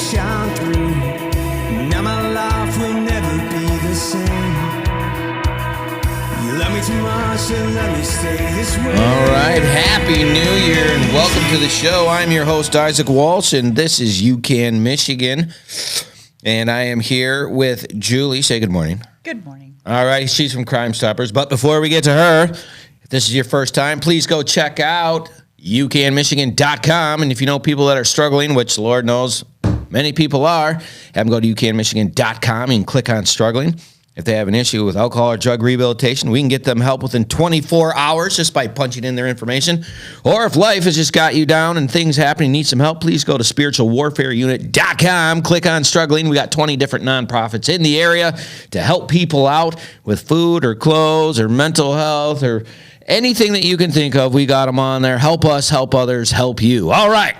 shine through. Now my life will never be the same. You love me too much to let me stay this way. All right, Happy New Year and welcome to the show. I'm your host, Isaac Walsh, and this is UCAN, Michigan. And I am here with Julie. Say good morning. Good morning. All right, she's from Crime Stoppers. But before we get to her, if this is your first time, please go check out UCANMichigan.com. And if you know people that are struggling, which the Lord knows many people are, have them go to UCANMichigan.com and click on struggling. If they have an issue with alcohol or drug rehabilitation, we can get them help within 24 hours just by punching in their information. Or if life has just got you down and things happen and you need some help, please go to spiritualwarfareunit.com. Click on struggling. We got 20 different nonprofits in the area to help people out with food or clothes or mental health or anything that you can think of. We got them on there. Help us, help others, help you. All right.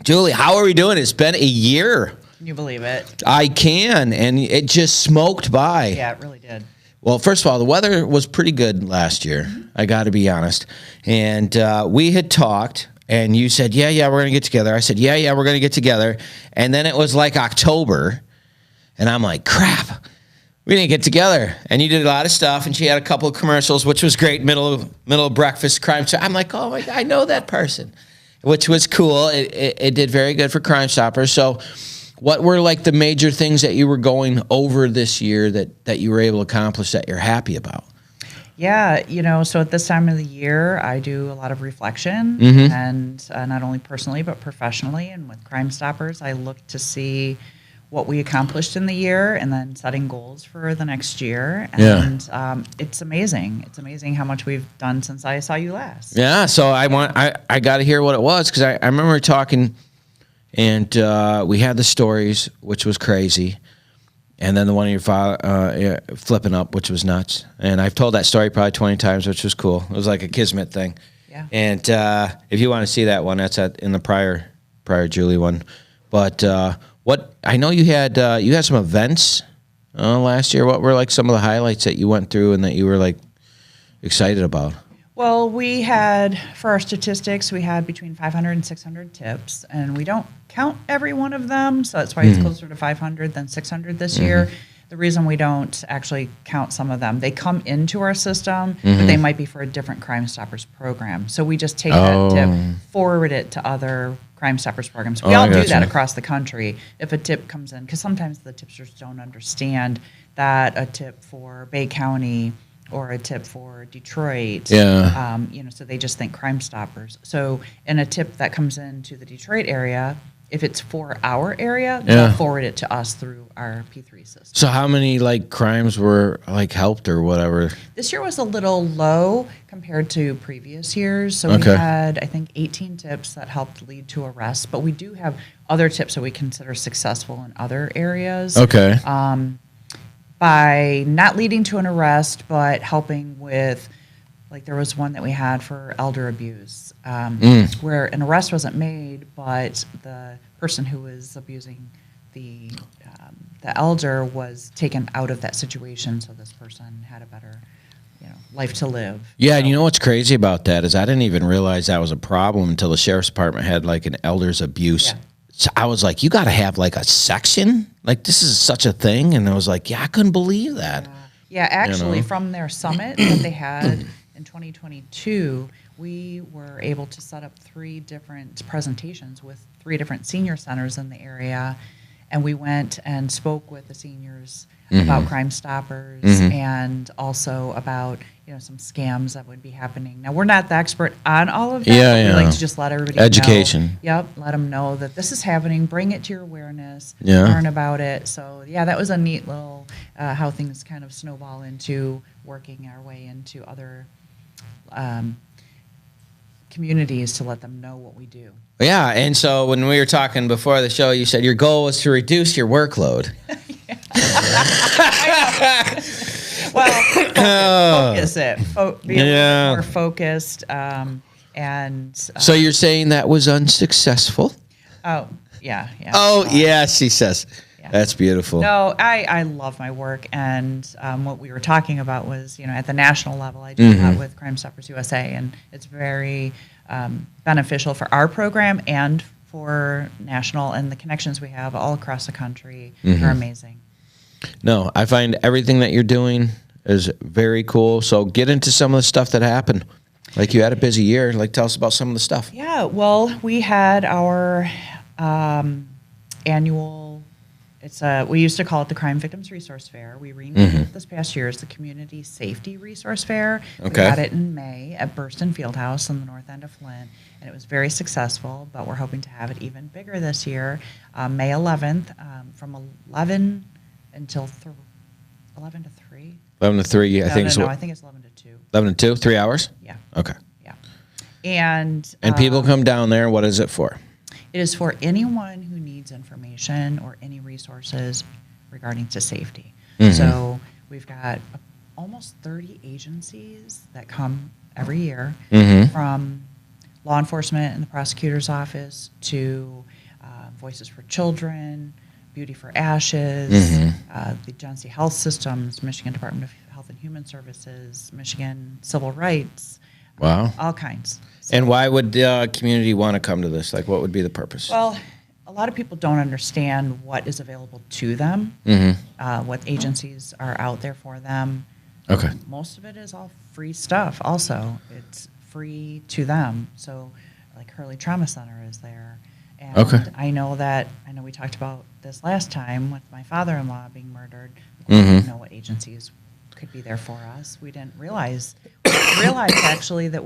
Julie, how are we doing? It's been a year. Can you believe it? I can, and it just smoked by. Yeah, it really did. Well, first of all, the weather was pretty good last year. I got to be honest. And we had talked, and you said, yeah, we're going to get together. I said, yeah, we're going to get together. And then it was like October, and I'm like, crap, we didn't get together. And you did a lot of stuff, and she had a couple of commercials, which was great, middle of breakfast crime. I'm like, oh, my God, I know that person, which was cool. It did very good for Crime Stoppers. So what were like the major things that you were going over this year that you were able to accomplish that you're happy about? Yeah, so at this time of the year, I do a lot of reflection, and not only personally but professionally. And with Crime Stoppers, I look to see what we accomplished in the year and then setting goals for the next year. And it's amazing. It's amazing how much we've done since I saw you last. Yeah, so I got to hear what it was because I remember talking. And we had the stories, which was crazy. And then the one of your father flipping up, which was nuts. And I've told that story probably 20 times, which was cool. It was like a kismet thing. Yeah. And if you want to see that one, that's in the prior Julie one. But what I know you had some events last year. What were like some of the highlights that you went through and that you were like excited about? Well, we had, for our statistics, we had between 500 and 600 tips, and we don't count every one of them, so that's why it's closer to 500 than 600 this year. The reason we don't actually count some of them, they come into our system, but they might be for a different Crime Stoppers program. So we just take that tip, forward it to other Crime Stoppers programs. We all do that across the country. If a tip comes in, because sometimes the tipsters don't understand that a tip for Bay County or a tip for Detroit, so they just think Crime Stoppers. So in a tip that comes into the Detroit area, if it's for our area, they'll forward it to us through our P3 system. So how many like crimes were like helped or whatever? This year was a little low compared to previous years. So we had, I think, 18 tips that helped lead to arrests, but we do have other tips that we consider successful in other areas. Okay. By not leading to an arrest, but helping with, like there was one that we had for elder abuse, where an arrest wasn't made, but the person who was abusing the elder was taken out of that situation, so this person had a better life to live. Yeah, and you know what's crazy about that is I didn't even realize that was a problem until the sheriff's department had like an elder's abuse. Yeah. So I was like, you got to have like a section? Like this is such a thing? And I was like, yeah, I couldn't believe that. Yeah, actually from their summit that they had in 2022, we were able to set up 3 different presentations with 3 different senior centers in the area. And we went and spoke with the seniors about Crime Stoppers and also about some scams that would be happening. Now, we're not the expert on all of that. Yeah, we like to just let everybody education. know. Yep, let them know that this is happening. Bring it to your awareness. Yeah. Learn about it. So, yeah, that was a neat little how things kind of snowball into working our way into other communities to let them know what we do. Yeah, and so when we were talking before the show, you said your goal was to reduce your workload. Well, focus it. Be a little more focused. So you're saying that was unsuccessful? Oh, yeah. Oh, yes, he says. Yeah. That's beautiful. No, I love my work, and what we were talking about was, at the national level, I do that with Crime Stoppers USA, and it's very beneficial for our program and for national, and the connections we have all across the country are amazing. No, I find everything that you're doing is very cool. So get into some of the stuff that happened. Like you had a busy year. Like tell us about some of the stuff. Yeah, well, we had our annual. We used to call it the Crime Victims Resource Fair. We renamed it this past year as the Community Safety Resource Fair. Okay. We had it in May at Burston Fieldhouse on the north end of Flint, and it was very successful, but we're hoping to have it even bigger this year, May 11th, from 11 until 11 to 3. 11 to 3, I think. No, I think it's 11 to 2. 11 to 2, 3 hours? Yeah. Okay. Yeah. And people come down there. What is it for? it is for anyone who needs information or any resources regarding to safety. So we've got almost 30 agencies that come every year, from law enforcement and the prosecutor's office to Voices for Children, Beauty for Ashes, the Genesee Health Systems, Michigan Department of Health and Human Services, Michigan Civil Rights. Wow. All kinds. And why would the community want to come to this? Like, what would be the purpose? Well, a lot of people don't understand what is available to them, what agencies are out there for them. Okay. Most of it is all free stuff also. It's free to them. So, like Hurley Trauma Center is there. And Okay. I know we talked about this last time with my father-in-law being murdered. We didn't know what agencies could be there for us. We didn't realize actually that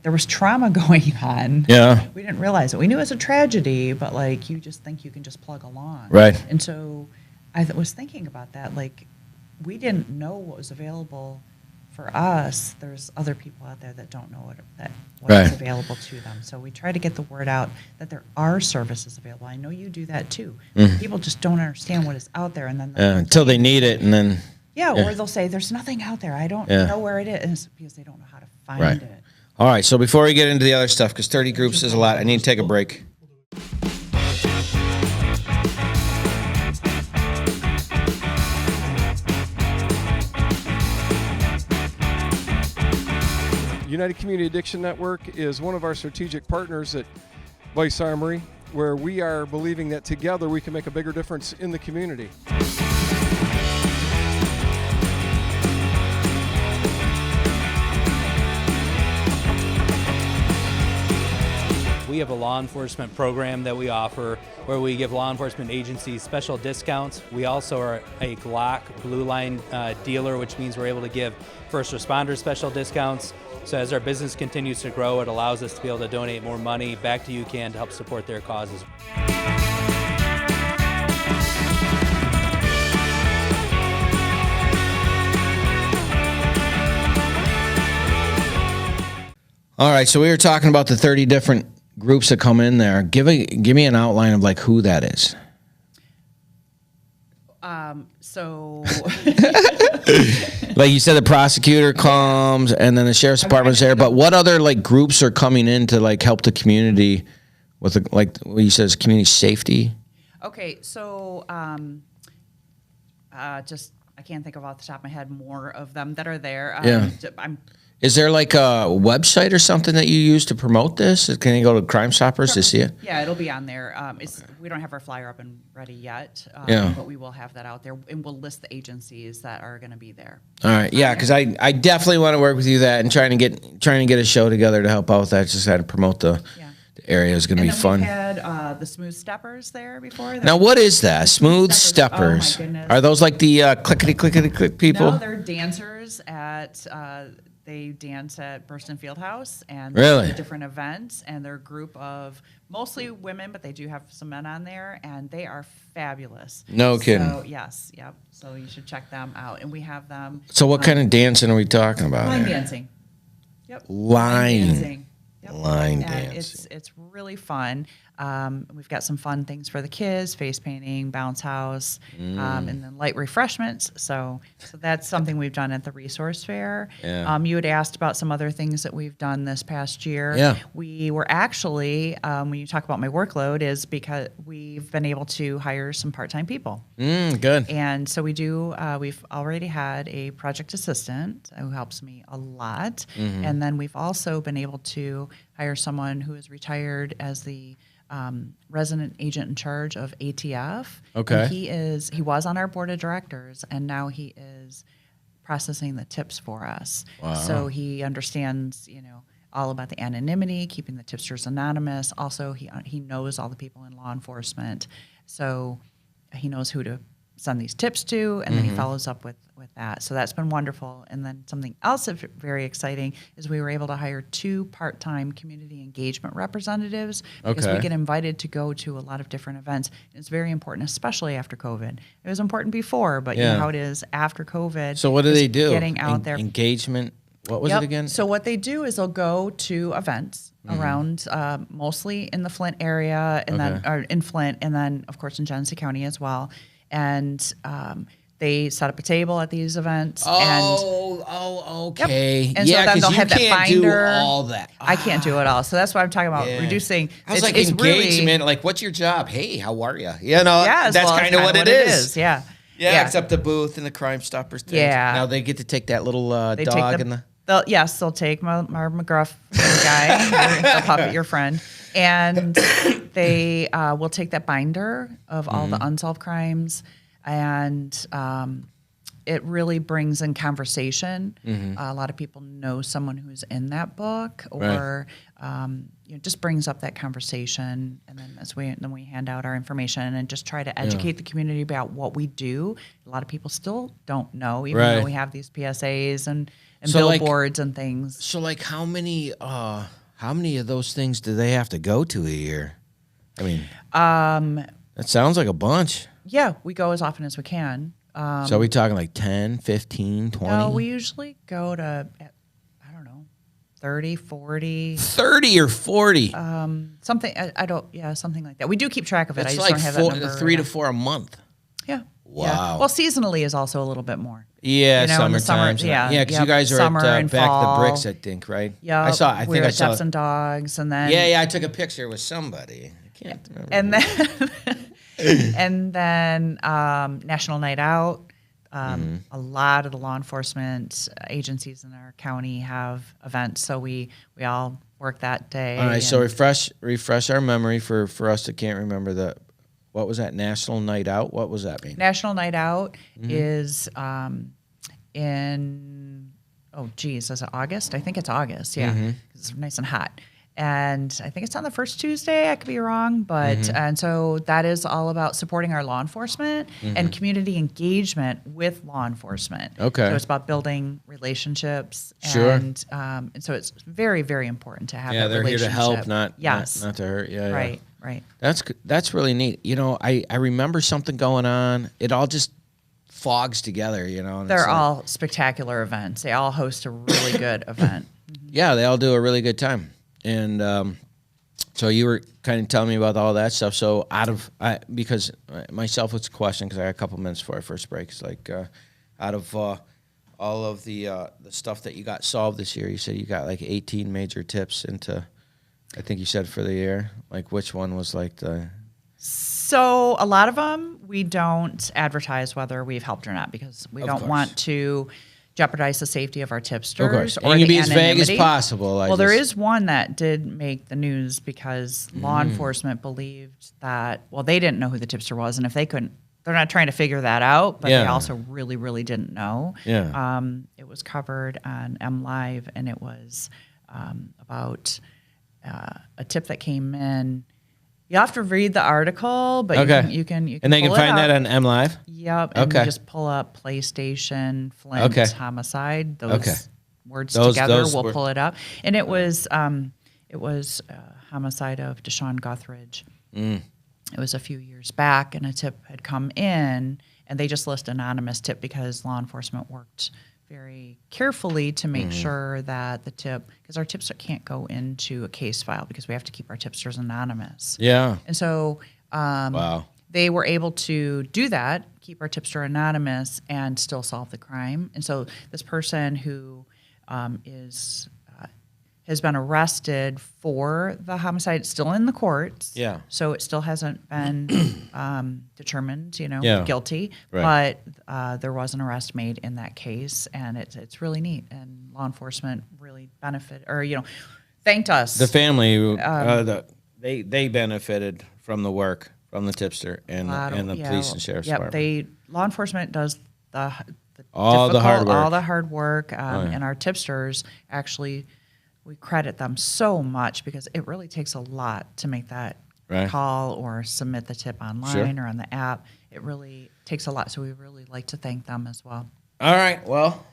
there was trauma going on. Yeah. We didn't realize it. We knew it was a tragedy, but like you just think you can just plug along. Right. And so I was thinking about that. Like we didn't know what was available for us. There's other people out there that don't know what Right. is available to them. So we try to get the word out that there are services available. I know you do that too. People just don't understand what is out there, and then Until they need it, and then. or they'll say there's nothing out there. I don't know where it is, because they don't know how to find Right. it. All right, so before we get into the other stuff, because 30 groups is a lot, I need to take a break. United Community Addiction Network is one of our strategic partners at Vice Armory, where we are believing that together we can make a bigger difference in the community. We have a law enforcement program that we offer where we give law enforcement agencies special discounts. We also are a Glock Blue Line dealer, which means we're able to give first responders special discounts. So as our business continues to grow, it allows us to be able to donate more money back to UCAN to help support their causes. All right, so we were talking about the 30 different groups that come in there. Give me an outline of like who that is. So Like you said, the prosecutor comes, and then the sheriff's department's there. But what other like groups are coming in to like help the community with like what you said is community safety? okay, so just I can't think of off the top of my head more of them that are there. Is there like a website or something that you use to promote this? Can you go to Crime Stoppers to see it? Yeah, it'll be on there. We don't have our flyer up and ready yet, but we will have that out there, and we'll list the agencies that are going to be there. All right, yeah, because I definitely want to work with you that and trying to get a show together to help out with that. Just had to promote the area is going to be fun. We had the Smooth Steppers there before. Now, what is that? Smooth Steppers. Oh my goodness. Are those like the clickety-clickety-click people? No, they're dancers at. They dance at Burston Fieldhouse and Really? different events, and they're a group of mostly women, but they do have some men on there, and they are fabulous. No kidding. So, yes, yep. So you should check them out, and we have them. So what kind of dancing are we talking about? Line here? dancing. Yep. Line dancing. Yep. Line And dancing. it's really fun. We've got some fun things for the kids: face painting, bounce house, and then light refreshments. So that's something we've done at the resource fair. Yeah. You had asked about some other things that we've done this past year. Yeah. We were actually, when you talk about my workload, is because we've been able to hire some part-time people. Good. And so we do, we've already had a project assistant who helps me a lot. And then we've also been able to hire someone who is retired as the resident agent in charge of ATF. Okay. And he was on our board of directors, and now he is processing the tips for us. Wow. So he understands, all about the anonymity, keeping the tipsters anonymous. Also, he knows all the people in law enforcement, so he knows who to send these tips to, and then he follows up with that. So that's been wonderful. And then something else that's very exciting is we were able to hire 2 part-time community engagement representatives because we get invited to go to a lot of different events. It's very important, especially after COVID. It was important before, but you know how it is after COVID. So what do they do? Getting out there. Engagement. What was it again? So what they do is they'll go to events around, mostly in the Flint area, and then or in Flint, and then of course in Genesee County as well. And they set up a table at these events. Okay. Yep. And so then they'll have that binder. Do all that. I can't do it all. So that's why I'm talking about reducing. I was engagement. Really, Like, what's your job? Hey, how are you? That's well, kind of what it is. Yeah. Yeah, except the booth and the Crime Stoppers thing. Yeah. Now they get to take that little dog and the. They'll take Marv McGruff guy, they'll puppet your friend, and they will take that binder of all the unsolved crimes, and it really brings in conversation. A lot of people know someone who's in that book, or just brings up that conversation. And then we hand out our information and just try to educate the community about what we do. A lot of people still don't know, even though we have these PSAs and billboards and things. So, like, how many of those things do they have to go to a year? I mean, that sounds like a bunch. Yeah, we go as often as we can. So are we talking like 10, 15, 20? No, we usually go to, 30, 40. 30 or 40? Something, something like that. We do keep track of it. It's I just like don't have that number. 3 to 4 a month. Yeah. Wow. Yeah. Well, seasonally is also a little bit more. Yeah, in the summer, summertime. Yeah, because you guys are at Back of the Bricks, I think, right? Yeah. I think I at saw Ducks and Dogs, and then I took a picture with somebody. I can't remember. And then National Night Out. A lot of the law enforcement agencies in our county have events, so we all work that day. All right, so refresh our memory for us that can't remember what was that, National Night Out? What was that mean? National Night Out is in, is it August? I think it's August, it's nice and hot. And I think it's on the first Tuesday. I could be wrong, but and so that is all about supporting our law enforcement and community engagement with law enforcement. Okay, so it's about building relationships. Sure. And so it's very, very important to have. that they're here to help, not to hurt. Right. That's really neat. I remember something going on. It all just fogs together. And they're all spectacular events. They all host a really good event. Yeah, they all do a really good time. And so you were kind of telling me about all that stuff. So because myself, it's a question because I got a couple minutes before our first break. It's like out of all of the stuff that you got solved this year, you said you got like 18 major tips into, I think you said for the year. Like which one was like the... So a lot of them we don't advertise whether we've helped or not because we don't want to jeopardize the safety of our tipsters. Of course. Or and you the be as vague as possible. There is one that did make the news because law enforcement believed that, they didn't know who the tipster was, and if they couldn't, they're not trying to figure that out, but they also really, really didn't know. Yeah. It was covered on MLive, and it was about a tip that came in. You have to read the article, but you can and they can find that on MLive? Yep. And you just pull up PlayStation, Flint, homicide. Those words together, we'll pull it up. And it was homicide of Deshaun Guthridge. It was a few years back, and a tip had come in, and they just list anonymous tip because law enforcement worked very carefully to make sure that the tip, because our tips can't go into a case file because we have to keep our tipsters anonymous. Yeah. And so they were able to do that, keep our tipster anonymous, and still solve the crime. And so this person who has been arrested for the homicide, it's still in the courts. Yeah. So it still hasn't been determined, guilty. Right. But there was an arrest made in that case, and it's really neat. And law enforcement really thanked us. The family, they benefited from the work from the tipster and the police and sheriff's department. Law enforcement does the All the hard work. all the hard work, and our tipsters actually, we credit them so much because it really takes a lot to make that call or submit the tip online or on the app. It really takes a lot, so we really like to thank them as well. All right, well,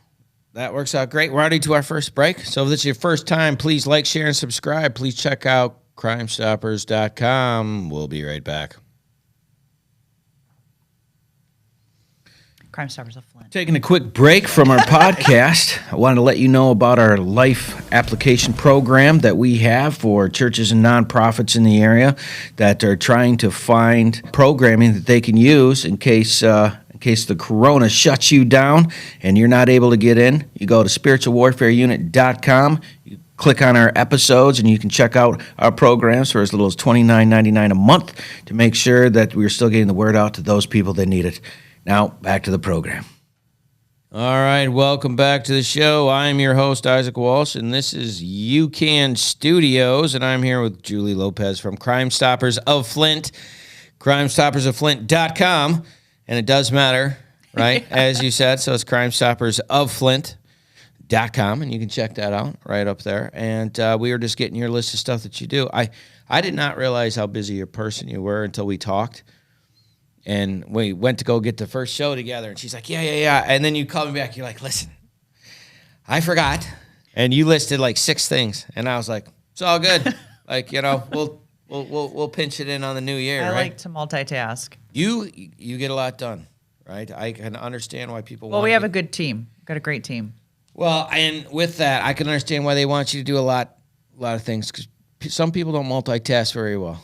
that works out great. We're already to our first break. So if this is your first time, please like, share, and subscribe. Please check out crimestoppers.com. We'll be right back. Crime Stoppers of Flint. Taking a quick break from our podcast, I wanted to let you know about our life application program that we have for churches and nonprofits in the area that are trying to find programming that they can use in case the corona shuts you down and you're not able to get in. You go to spiritualwarfareunit.com. You click on our episodes and you can check out our programs for as little as $29.99 a month to make sure that we're still getting the word out to those people that need it. Now, back to the program. All right, welcome back to the show. I'm your host, Isaac Walsh, and this is UCAN Studios, and I'm here with Julie Lopez from Crime Stoppers of Flint, crimestoppersofflint.com, and it does matter, right, as you said, so it's crimestoppersofflint.com, and you can check that out right up there, and we were just getting your list of stuff that you do. I did not realize how busy a person you were until we talked. And we went to go get the first show together, and she's like, yeah. And then you call me back. You're like, listen, I forgot. And you listed like 6 things. And I was like, it's all good. Like, we'll pinch it in on the new year, I right? like to multitask. You get a lot done, right? I can understand why people want we have a good team. We've got a great team. Well, and with that, I can understand why they want you to do a lot of things, because some people don't multitask very well,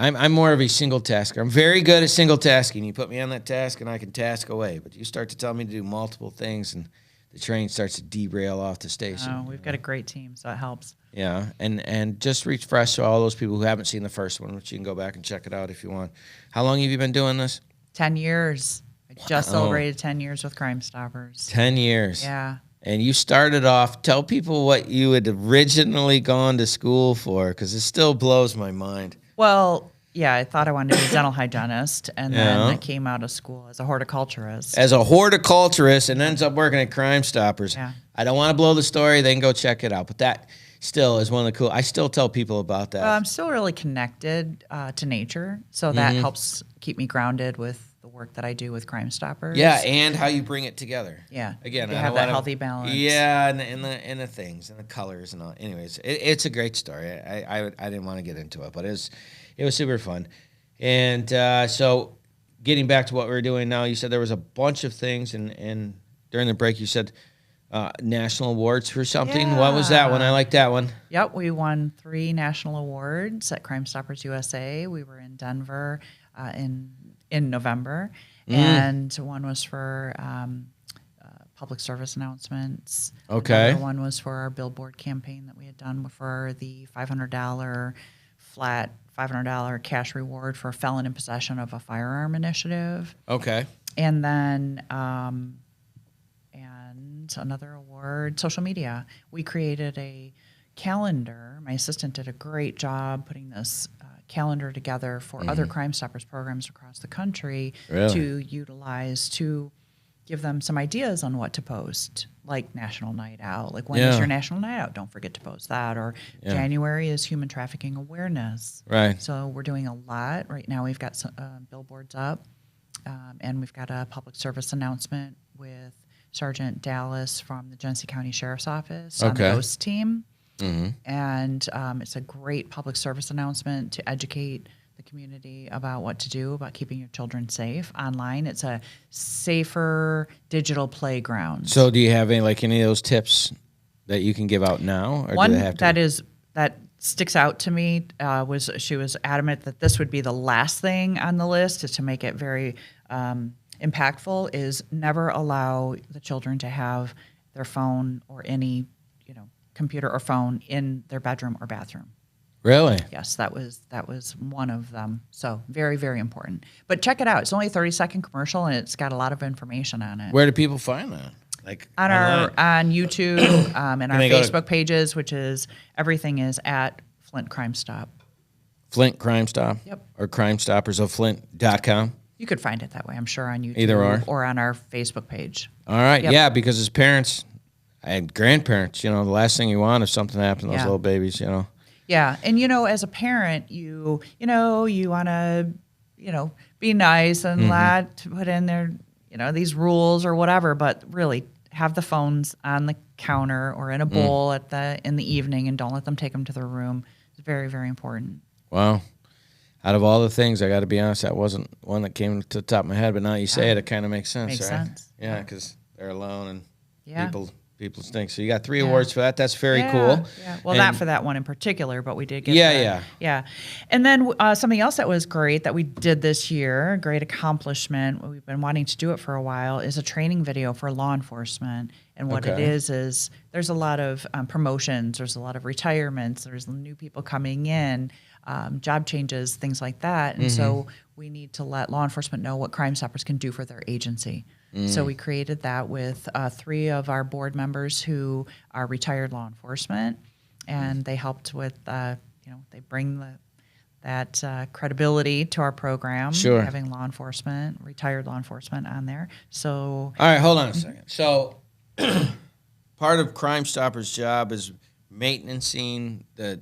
I'm more of a single tasker. I'm very good at single tasking. You put me on that task and I can task away. But you start to tell me to do multiple things and the train starts to derail off the station. We've got a great team, so it helps. Yeah, and just refresh to all those people who haven't seen the first one, which you can go back and check it out if you want. How long have you been doing this? 10 years. I just celebrated 10 years with Crime Stoppers. 10 years. Yeah. And you started off, tell people what you had originally gone to school for, because it still blows my mind. Well, yeah, I thought I wanted to be a dental hygienist, and then I came out of school as a horticulturist. And ends up working at Crime Stoppers. Yeah. I don't want to blow the story. They can go check it out. But that still is one of the cool. I still tell people about that. Well, I'm still really connected to nature, so that helps keep me grounded with the work that I do with Crime Stoppers. Yeah, and how you bring it together. Yeah. Again, you I have don't that wanna, healthy balance. Yeah, and the things and the colors and all. Anyways, it's a great story. I didn't want to get into it, but it was super fun. And so getting back to what we're doing now, you said there was a bunch of things, and during the break you said national awards for something. Yeah. What was that one? I like that one. Yep, we won 3 national awards at Crime Stoppers USA. We were in Denver in November, and one was for public service announcements. Okay. Another one was for our billboard campaign that we had done for the $500 flat $500 cash reward for a felon in possession of a firearm initiative. Okay. And then and another award, social media. We created a calendar. My assistant did a great job putting this calendar together for other Crime Stoppers programs across the country to utilize to give them some ideas on what to post, like National Night Out. Like, when is your National Night Out? Don't forget to post that. Or January is Human Trafficking Awareness. Right. So we're doing a lot. Right now we've got some billboards up, and we've got a public service announcement with Sergeant Dallas from the Genesee County Sheriff's Office on the host team. And it's a great public service announcement to educate the community about what to do about keeping your children safe online. It's a safer digital playground. So do you have any of those tips that you can give out now? Or One do they have to... that sticks out to me was she was adamant that this would be the last thing on the list, is to make it very impactful, is never allow the children to have their phone or any computer or phone in their bedroom or bathroom. Really? Yes, that was one of them. So very, very important. But check it out. It's only a 30-second commercial, and it's got a lot of information on it. Where do people find that? Like on YouTube, and our Facebook pages, which is everything is at Flint Crime Stop. Flint Crime Stop? Yep. Or crimestoppersoflint.com? You could find it that way, I'm sure, on YouTube. Either or on our Facebook page. All right. Yep. Yeah, because as parents and grandparents, the last thing you want if something happens to those little babies, Yeah, and as a parent, you want to, be nice and not to put in their, these rules or whatever, but really have the phones on the counter or in a bowl in the evening, and don't let them take them to their room. It's very, very important. Wow. Out of all the things, I got to be honest, that wasn't one that came to the top of my head, but now you say it kind of makes sense, Makes right? sense. Yeah, because they're alone and Yeah. people stink. So you got 3 awards for that. That's very cool. Yeah. Well, And- not for that one in particular, but we did get Yeah. And then something else that was great that we did this year, a great accomplishment, we've been wanting to do it for a while, is a training video for law enforcement. And what it Okay. is there's a lot of promotions, there's a lot of retirements, there's new people coming in, job changes, things like that. And so we need to let law enforcement know what Crime Stoppers can do for their agency. So we created that with 3 of our board members who are retired law enforcement, and they helped with, they bring that credibility to our program, Sure. having retired law enforcement on there. So All right, hold on a second. So part of Crime Stoppers' job is maintaining the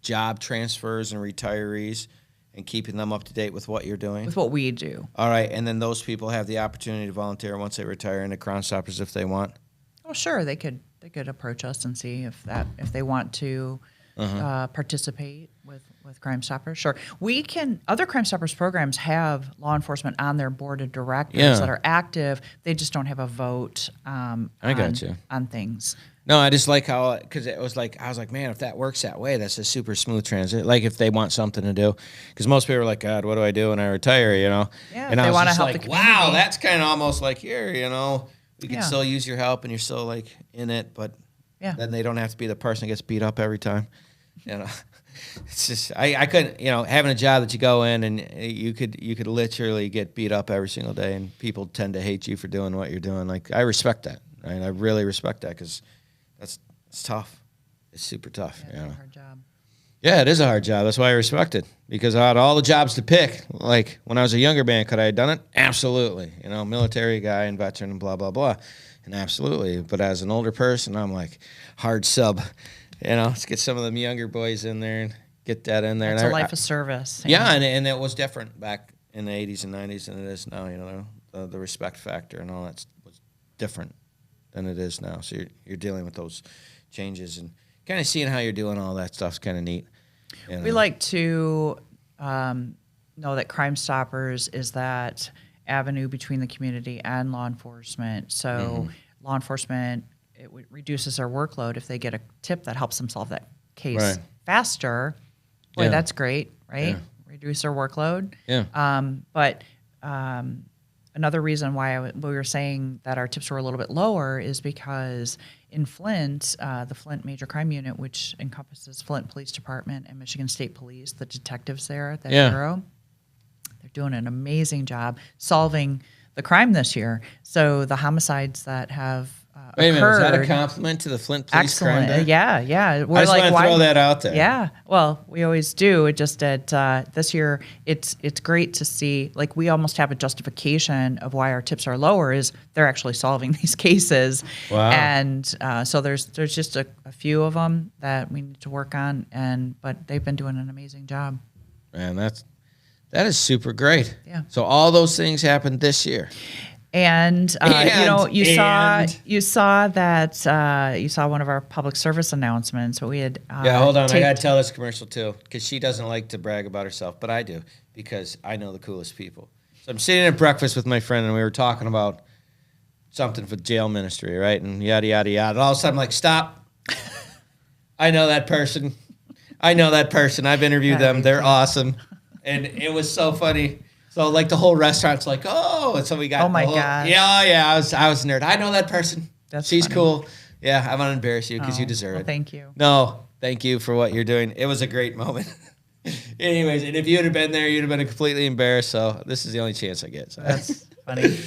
job transfers and retirees and keeping them up to date with what you're doing. with what we do. All right, and then those people have the opportunity to volunteer once they retire into Crime Stoppers if they want. Oh, sure, they could approach us and see if they want to participate with Crime Stoppers. Sure, other Crime Stoppers programs have law enforcement on their board of directors that are active. They just don't have a vote. I got you. On things. No, I just like how, because it was like, I was like, man, if that works that way, that's a super smooth transit. Like if they want something to do, because most people are like, God, what do I do when I retire? Yeah, and if I they was wanna just help like, the wow, community. that's kind of almost like here, we can Yeah. still use your help, and you're still like in it, but Yeah. then they don't have to be the person that gets beat up every time. It's just I couldn't, having a job that you go in and you could literally get beat up every single day, and people tend to hate you for doing what you're doing. Like I respect that, right? I really respect that because it's tough. It's super tough. Yeah, it's a hard job. Yeah, it is a hard job. That's why I respect it. Because out of all the jobs to pick, like when I was a younger man, could I have done it? Absolutely. Military guy and veteran and blah, blah, blah. And absolutely. But as an older person, I'm like, hard sub. Let's get some of them younger boys in there and get that in there. It's And a life of service. Yeah, and it was different back in the 80s and 90s than it is now. The respect factor and all that was different than it is now. So you're dealing with those changes and kind of seeing how you're doing all that stuff's kind of neat. We like to know that Crime Stoppers is that avenue between the community and law enforcement. So law enforcement, it reduces their workload if they get a tip that helps them solve that case faster. Boy, Yeah. that's great, right? Yeah. Reduce their workload. Yeah. But another reason why we were saying that our tips were a little bit lower is because in Flint, the Flint Major Crime Unit, which encompasses Flint Police Department and Michigan State Police, the detectives there at that bureau, they're doing an amazing job solving the crime this year. So the homicides that have Wait a minute, is that a occurred. compliment to the Flint Police Crime Excellent. Day? Yeah. We're I just want to why- throw that out there. Yeah. Well, we always do. It just at this year, it's great to see. Like we almost have a justification of why our tips are lower. Is they're actually solving these cases. Wow. And so there's just a few of them that we need to work on. But they've been doing an amazing job. Man, that is super great. Yeah. So all those things happened this year. And you saw that you saw one of our public service announcements. But we had Yeah, hold on. I taped- got to tell this commercial too, because she doesn't like to brag about herself, but I do, because I know the coolest people. So I'm sitting at breakfast with my friend, and we were talking about something for jail ministry, right? And yada, yada, yada. And all of a sudden, I'm like, stop. I know that person. I've interviewed them. They're awesome. And it was so funny. So, like, the whole restaurant's like, oh, and so we got Oh, my the whole, gosh. Yeah, I was a nerd. I know that person. She's funny. cool. Yeah, I'm going to embarrass you because you Oh, deserve well, it. thank you. No, thank you for what you're doing. It was a great moment. Anyways, and if you had been there, you'd have been completely embarrassed. So this is the only chance I get. So. That's funny.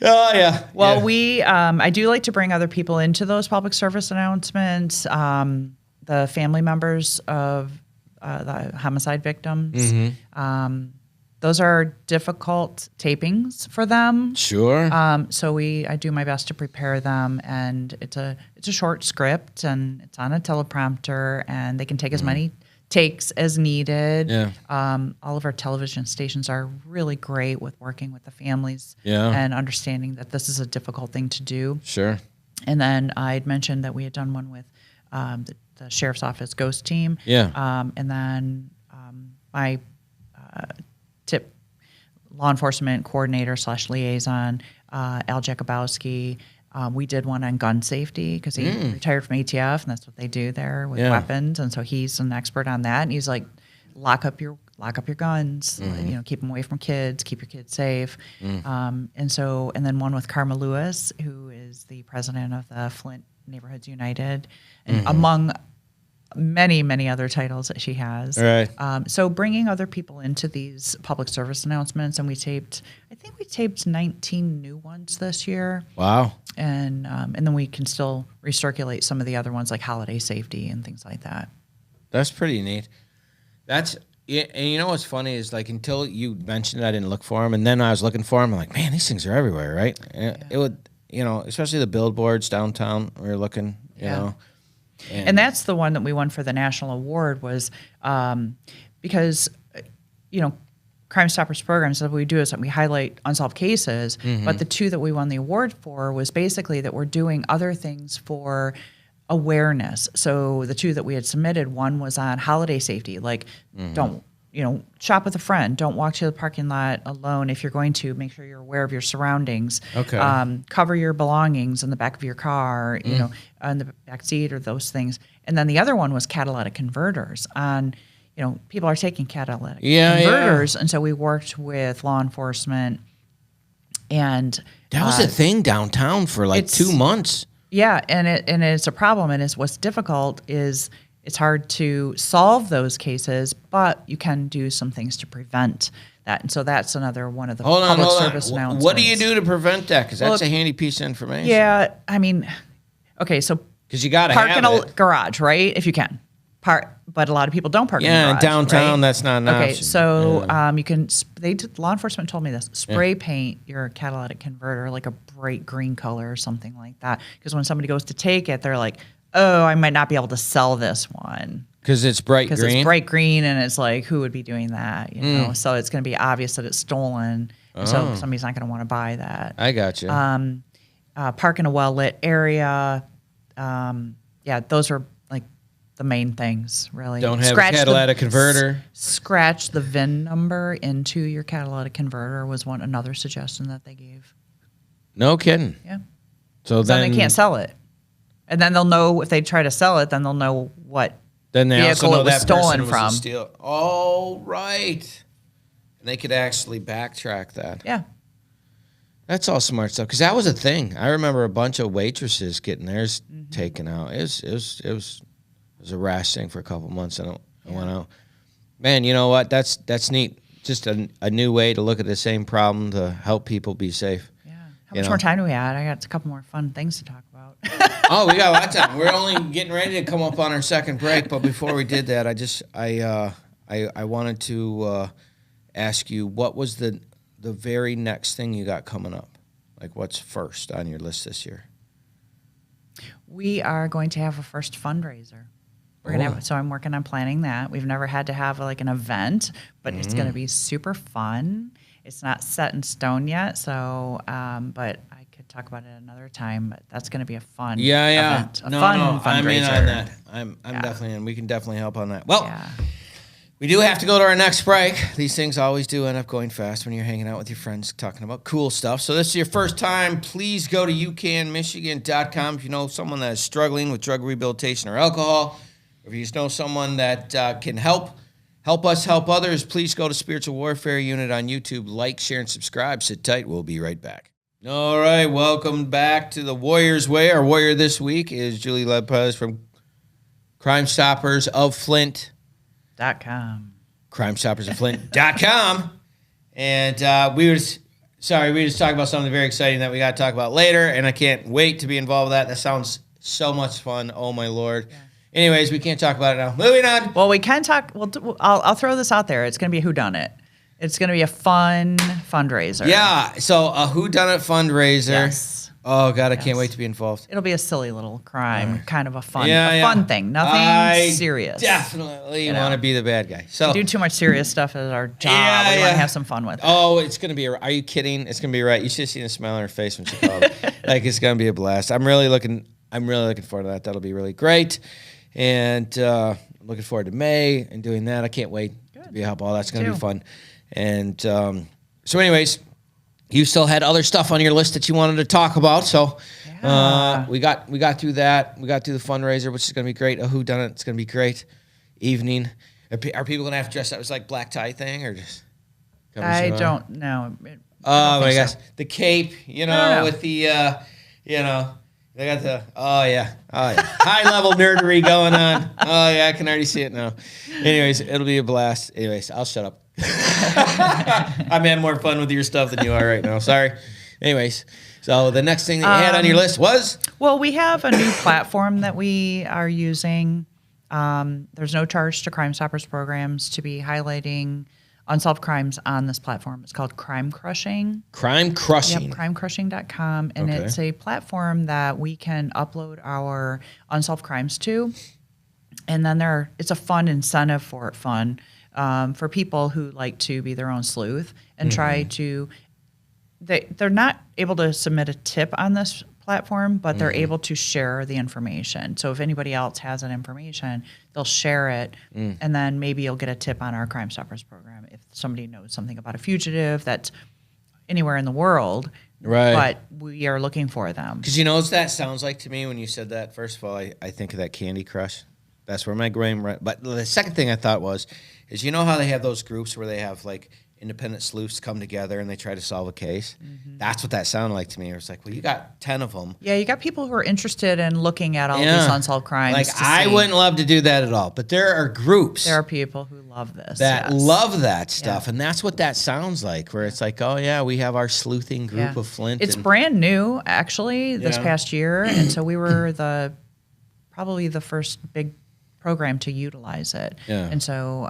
Oh, yeah. Well, yeah. I do like to bring other people into those public service announcements. The family members of the homicide victims. Those are difficult tapings for them. Sure. So I do my best to prepare them, and it's a short script, and it's on a teleprompter, and they can take as many takes as needed. Yeah. All of our television stations are really great with working with the families Yeah. and understanding that this is a difficult thing to do. Sure. And then I'd mentioned that we had done one with the sheriff's office ghost team. Yeah. And then my tip law enforcement coordinator / liaison, Al Jakubowski. We did one on gun safety because he retired from ATF, and that's what they do there with weapons. And so he's an expert on that. And he's like, lock up your guns, keep them away from kids, keep your kids safe. And then one with Karma Lewis, who is the president of the Flint Neighborhoods United, and among many, many other titles that she has. Right. So bringing other people into these public service announcements, and I think we taped 19 new ones this year. Wow. And then we can still recirculate some of the other ones like holiday safety and things like that. That's pretty neat. And you know what's funny is like until you mentioned it, I didn't look for them, and then I was looking for them. I'm like, man, these things are everywhere, right? And it would, especially the billboards downtown. We were looking, you know. And that's the one that we won for the national award was because, Crime Stoppers programs, what we do is that we highlight unsolved cases, but the two that we won the award for was basically that we're doing other things for awareness. So the two that we had submitted, one was on holiday safety, like don't, shop with a friend, don't walk to the parking lot alone. If you're going to, make sure you're aware of your surroundings. Okay. Cover your belongings in the back of your car, on the back seat or those things. And then the other one was catalytic converters on, people are taking catalytic converters. And so we worked with law enforcement, and that was a thing downtown for like 2 months. Yeah, and it's a problem, and what's difficult is it's hard to solve those cases, but you can do some things to prevent that. And so that's another one of the public service announcements. What do you do to prevent that? Because that's a handy piece of information. Yeah, I mean, okay, so because you got to park have in a garage, right? If you can but a lot of people don't park in a garage. Yeah, downtown, right? that's not an option. Okay, so you can. Law enforcement told me this. Spray paint your catalytic converter like a bright green color or something like that. Because when somebody goes to take it, they're like, "Oh, I might not be able to sell this one." Because it's bright green. Because it's bright green, and it's like, who would be doing that? So it's going to be obvious that it's stolen. And so somebody's not going to want to buy that. I got you. Park in a well lit area. Those are like the main things, really. Don't have a catalytic converter. Scratch the VIN number into your catalytic converter was another suggestion that they gave. No kidding. Yeah. So then they can't sell it, and then they'll know if they try to sell it. Then they'll know what vehicle it was stolen from. Oh, right. And they could actually backtrack that. Yeah. That's all smart stuff. Because that was a thing. I remember a bunch of waitresses getting theirs taken out. It was a rash thing for a couple months, and it went out. Man, you know what? That's neat. Just a new way to look at the same problem to help people be safe. Yeah. How much more time do we have? I got a couple more fun things to talk about. Oh, we got a lot of time. We're only getting ready to come up on our second break, but before we did that, I wanted to ask you, what was the very next thing you got coming up? Like, what's first on your list this year? We are going to have a first fundraiser. We're gonna have, so I'm working on planning that. We've never had to have like an event, but it's going to be super fun. It's not set in stone yet, so but I could talk about it another time. But that's going to be a fun event, fun fundraiser. I'm in on that. I'm definitely in. We can definitely help on that. Well, we do have to go to our next break. These things always do end up going fast when you're hanging out with your friends talking about cool stuff. So this is your first time, please go to UCANMichigan.com if you know someone that is struggling with drug rehabilitation or alcohol. If you know someone that can help us help others, please go to Spiritual Warfare Unit on YouTube. Like, share, and subscribe. Sit tight. We'll be right back. All right. Welcome back to the Warrior's Way. Our warrior this week is Julie Lopez from Crime Stoppers of Flint. .com. CrimeStoppersOfFlint.com. And we were just talking about something very exciting that we got to talk about later, and I can't wait to be involved with that. That sounds so much fun. Oh, my Lord. Yeah. Anyways, we can't talk about it now. Moving on. Well, we can talk. I'll throw this out there. It's going to be a whodunit. It's going to be a fun fundraiser. Yeah. So a whodunit fundraiser. Yes. Oh God, I can't wait to be involved. It'll be a silly little crime, kind of a fun thing. Nothing serious. Definitely want to be the bad guy. So we do too much serious stuff as our job. We want to have some fun with it. Oh, it's gonna be. Are you kidding? It's gonna be right. You should have seen the smile on her face when she called. Like it's gonna be a blast. I'm really looking forward to that. That'll be really great. And looking forward to May and doing that. I can't wait to be help. All that's gonna be fun. And so, anyways. You still had other stuff on your list that you wanted to talk about, so we got through that. We got through the fundraiser, which is going to be great. A whodunit, it's going to be great. Evening. Are people going to have to dress up as like black tie thing or just? I don't know. Oh my gosh, the cape, with the, they got the high level nerdery going on. Oh yeah, I can already see it now. Anyways, it'll be a blast. Anyways, I'll shut up. I'm having more fun with your stuff than you are right now. Sorry. Anyways, so the next thing that you had on your list was? Well, we have a new platform that we are using. There's no charge to Crime Stoppers programs to be highlighting unsolved crimes on this platform. It's called Crime Crushing. Crime Crushing. Yep, crimecrushing.com. And it's a platform that we can upload our unsolved crimes to. And then it's a fun incentive for it, for people who like to be their own sleuth and try to, they're not able to submit a tip on this platform, but they're able to share the information. So if anybody else has that information, they'll share it, and then maybe you'll get a tip on our Crime Stoppers program if somebody knows something about a fugitive that's anywhere in the world, right? But we are looking for them. Because you know what that sounds like to me when you said that? First of all, I think of that Candy Crush. That's where my brain went. But the second thing I thought is you know how they have those groups where they have like independent sleuths come together and they try to solve a case? That's what that sounded like to me. It was like, well, you got 10 of them. Yeah, you got people who are interested in looking at all these unsolved crimes. Like, I wouldn't love to do that at all. But there are groups. There are people who love this. That love that stuff. Yeah. And that's what that sounds like, where it's like, oh, yeah, we have our sleuthing group of Flint. It's brand new, actually, this past year. And so we were probably the first big program to utilize it. Yeah. And so,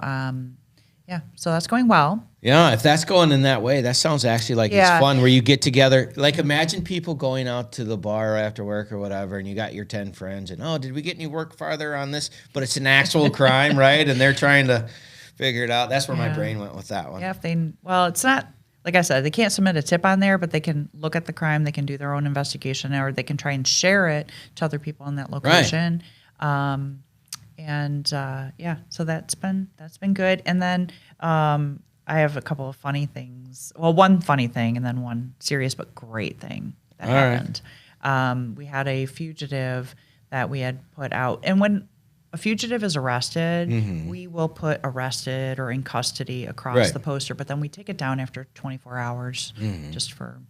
so that's going well. Yeah, if that's going in that way, that sounds actually like it's fun where you get together. Like imagine people going out to the bar after work or whatever, and you got your 10 friends, and, oh, did we get any work farther on this? But it's an actual crime, right? And they're trying to figure it out. That's where my brain went with that one. Yeah, it's not, like I said, they can't submit a tip on there, but they can look at the crime, they can do their own investigation, or they can try and share it to other people in that location. Right. So that's been good. And then I have a couple of funny things. Well, one funny thing and then one serious but great thing that happened. Right. We had a fugitive that we had put out. And when a fugitive is arrested, we will put arrested or in custody across the poster, but then we take it down after 24 hours just for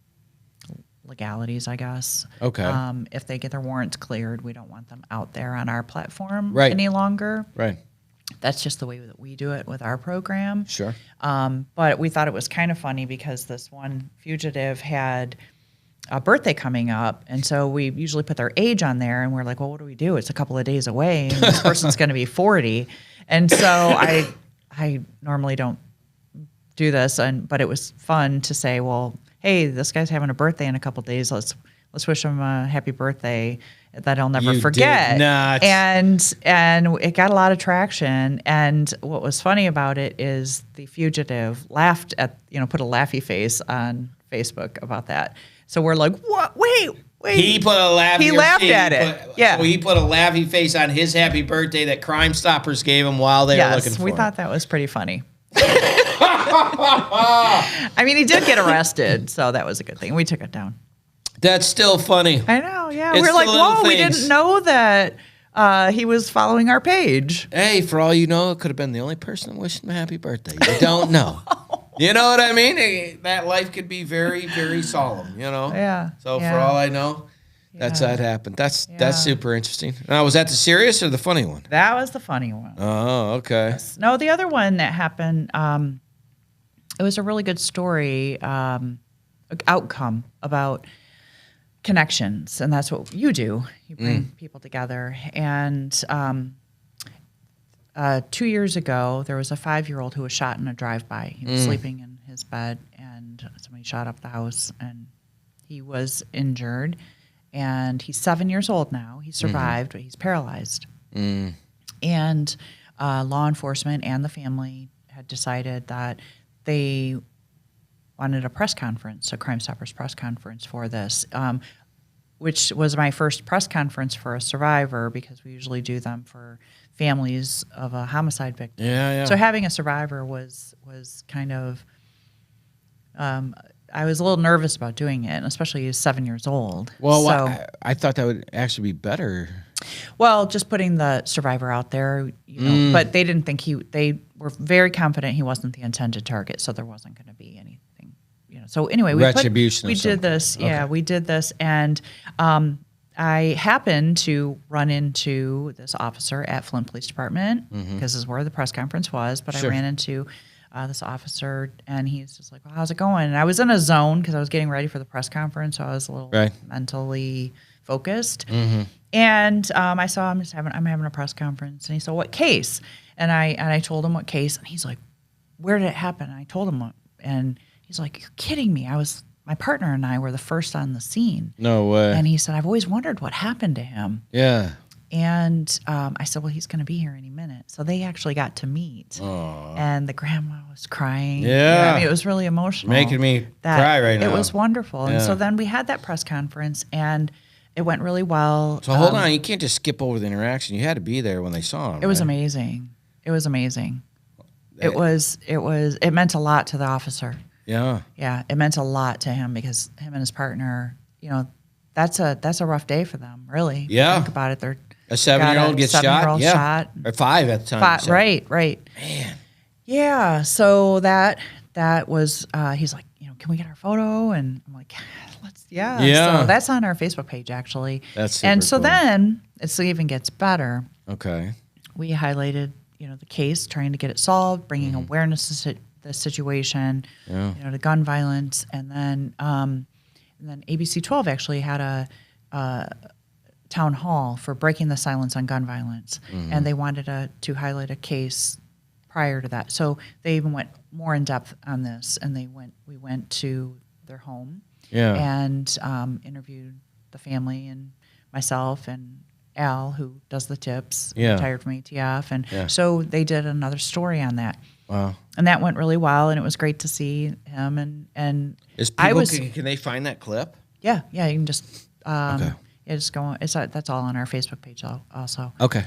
legalities, I guess. Okay. If they get their warrants cleared, we don't want them out there on our platform any longer. Right. That's just the way that we do it with our program. Sure. But we thought it was kind of funny because this one fugitive had a birthday coming up, and so we usually put their age on there, and we're like, well, what do we do? It's a couple of days away, and this person's going to be 40. And so I normally don't do this, but it was fun to say, well, hey, this guy's having a birthday in a couple of days. Let's wish him a happy birthday that I'll never forget. And it got a lot of traction. And what was funny about it is the fugitive laughed at, put a laughy face on Facebook about that. So we're like, what? Wait. He put a laughy. He laughed at it. So he put a laughy face on his happy birthday that Crime Stoppers gave him while they were looking for him. We thought that was pretty funny. I mean, he did get arrested, so that was a good thing. We took it down. That's still funny. I know, yeah. We're like, whoa, we didn't know that he was following our page. Hey, for all you know, it could have been the only person wishing him a happy birthday. You don't know. You know what I mean? That life could be very, very solemn, Yeah. So for all I know, that's how it happened. That's super interesting. Now, was that the serious or the funny one? That was the funny one. Oh, okay. Yes. No, the other one that happened, it was a really good story, outcome about connections, and that's what you do. You bring people together. And 2 years ago, there was a 5-year-old who was shot in a drive-by. He was sleeping in his bed, and somebody shot up the house, and he was injured. And he's 7 years old now. He survived, but he's paralyzed. And law enforcement and the family had decided that they wanted a press conference, a Crime Stoppers press conference for this, which was my first press conference for a survivor, because we usually do them for families of a homicide victim. Yeah. So having a survivor was kind of, I was a little nervous about doing it, and especially he's 7 years old. Well, so, I thought that would actually be better. well, just putting the survivor out there, but they didn't think they were very confident he wasn't the intended target, so there wasn't going to be anything, So anyway, Retribution we did this. Okay. Yeah, we did this, and I happened to run into this officer at Flint Police Department, because this is where the press conference was, but Sure. I ran into this officer, and he's just like, well, how's it going? And I was in a zone because I was getting ready for the press conference, so I was a little mentally focused. And I saw him I'm having a press conference, and he said, what case? And I told him what case, and he's like, where did it happen? And I told him what, and he's like, you're kidding me. My partner and I were the first on the scene. No way. And he said, I've always wondered what happened to him. Yeah. And I said, well, he's going to be here any minute. So they actually got to meet. And the grandma was crying. Yeah. I mean, it was really emotional. Making me cry right now. It was wonderful. Yeah. And so then we had that press conference, and it went really well. So hold on, you can't just skip over the interaction. You had to be there when they saw him. It was right? amazing. It was amazing. It meant a lot to the officer. Yeah. Yeah, it meant a lot to him, because him and his partner, that's a rough day for them, really. Yeah. Think about it. They're A 7-year-old gets shot. 7-year-old Yeah. shot. Or 5 at the time. so- Right. Man. Yeah. So that was. He's like, can we get our photo? And I'm like, let's. Yeah. Yeah. So that's on our Facebook page, actually. That's super and so cool. then it even gets better. Okay. We highlighted, the case, trying to get it solved, bringing awareness to the situation, to gun violence, and then ABC 12 actually had a town hall for breaking the silence on gun violence, and they wanted to highlight a case prior to that. So they even went more in depth on this, and we went to their home and interviewed the family and myself and Al, who does the tips, retired from ATF, and so they did another story on that. Wow. And that went really well, and it was great to see him. And can they find that clip? Yeah, you can just just go. That's all on our Facebook page also. Okay.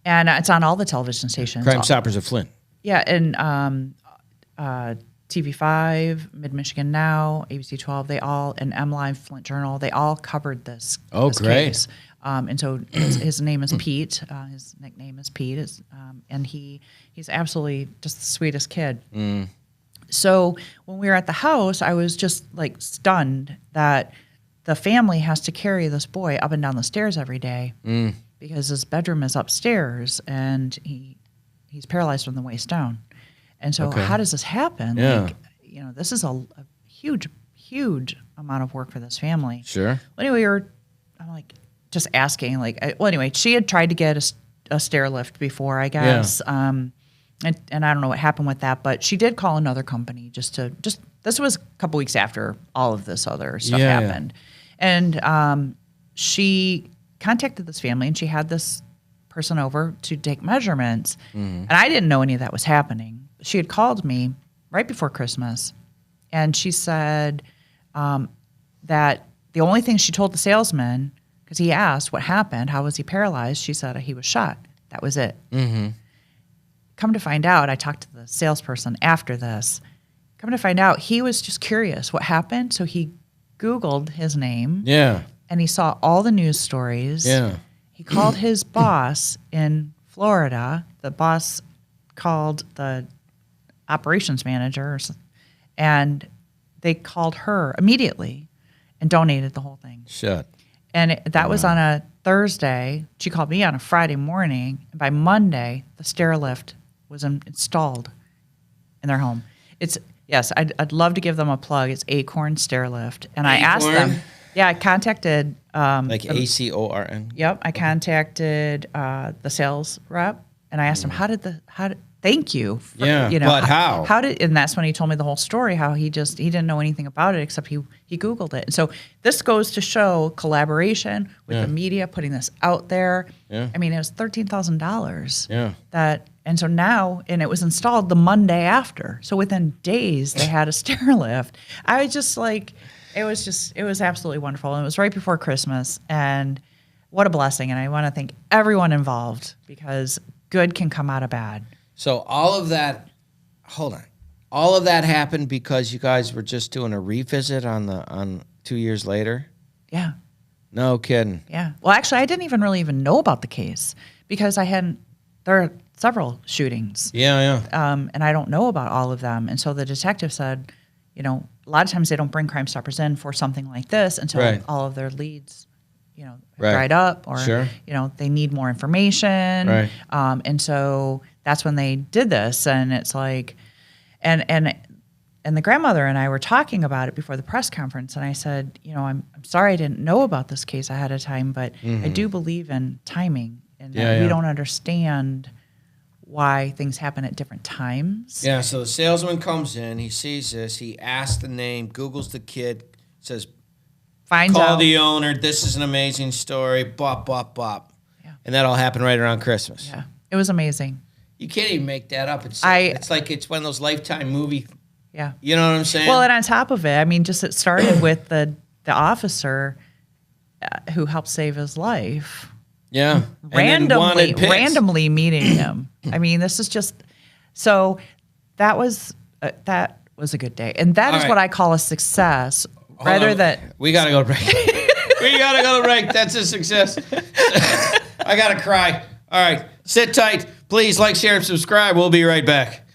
And it's on all the television stations. Crime Stoppers of Flint. Yeah, and TV5, Mid Michigan Now, ABC 12, they all, and MLive, Flint Journal, they all covered this. Oh, this great. Case. And so his name is Pete. His nickname is Pete. And he's absolutely just the sweetest kid. So when we were at the house, I was just like stunned that the family has to carry this boy up and down the stairs every day because his bedroom is upstairs, and he's paralyzed from the waist down. And so how does this happen? Yeah. Like, this is a huge, huge amount of work for this family. Sure. Well, anyway, I'm like just asking, anyway, she had tried to get a stair lift before, I guess. Yeah. And I don't know what happened with that, but she did call another company this was a couple weeks after all of this other stuff happened. And she contacted this family, and she had this person over to take measurements. And I didn't know any of that was happening. She had called me right before Christmas, and she said that the only thing she told the salesman, because he asked what happened, how was he paralyzed, she said he was shot. That was it. Come to find out, I talked to the salesperson after this. Come to find out, he was just curious what happened, so he Googled his name. Yeah. And he saw all the news stories. Yeah. He called his boss in Florida. The boss called the operations manager, and they called her immediately and donated the whole thing. Shut. And that was on a Thursday. She called me on a Friday morning. And by Monday, the stair lift was installed in their home. I'd love to give them a plug. It's Acorn Stair Lift. And I asked them. Yeah, I contacted. Like ACORN? Yep, I contacted the sales rep, And I asked him, thank you. For, Yeah, but how? And that's when he told me the whole story, how he didn't know anything about it except he Googled it. And so this goes to show collaboration with the media, putting this out there. Yeah. I mean, it was $13,000. Yeah. And so now, and it was installed the Monday after. So within days, they had a stair lift. I was just like, it was absolutely wonderful. And it was right before Christmas. And what a blessing. And I want to thank everyone involved because good can come out of bad. So all of that, hold on. All of that happened because you guys were just doing a revisit on 2 years later? Yeah. No kidding. Yeah. Well, actually, I didn't even know about the case because there are several shootings. Yeah. And I don't know about all of them. And so the detective said, a lot of times they don't bring Crime Stoppers in for something like this until all of their leads, have dried up or, they need more information. Right. And so that's when they did this. And it's like, and the grandmother and I were talking about it before the press conference. And I said, I'm sorry I didn't know about this case ahead of time, but I do believe in timing and that we don't understand why things happen at different times. Yeah, so the salesman comes in, he sees this, he asks the name, Googles the kid, says, call the owner, this is an amazing story, bop, bop, bop. Yeah. And that all happened right around Christmas. Yeah, it was amazing. You can't even make that up. It's like it's one of those Lifetime movie. Yeah. You know what I'm saying? Well, and on top of it, I mean, just it started with the officer who helped save his life. Yeah. Randomly meeting him. I mean, this is just so that was a good day, and that is what I call a success. We gotta go to break. We gotta go to break. That's a success. I gotta cry. All right, sit tight. Please like, share, and subscribe. We'll be right back.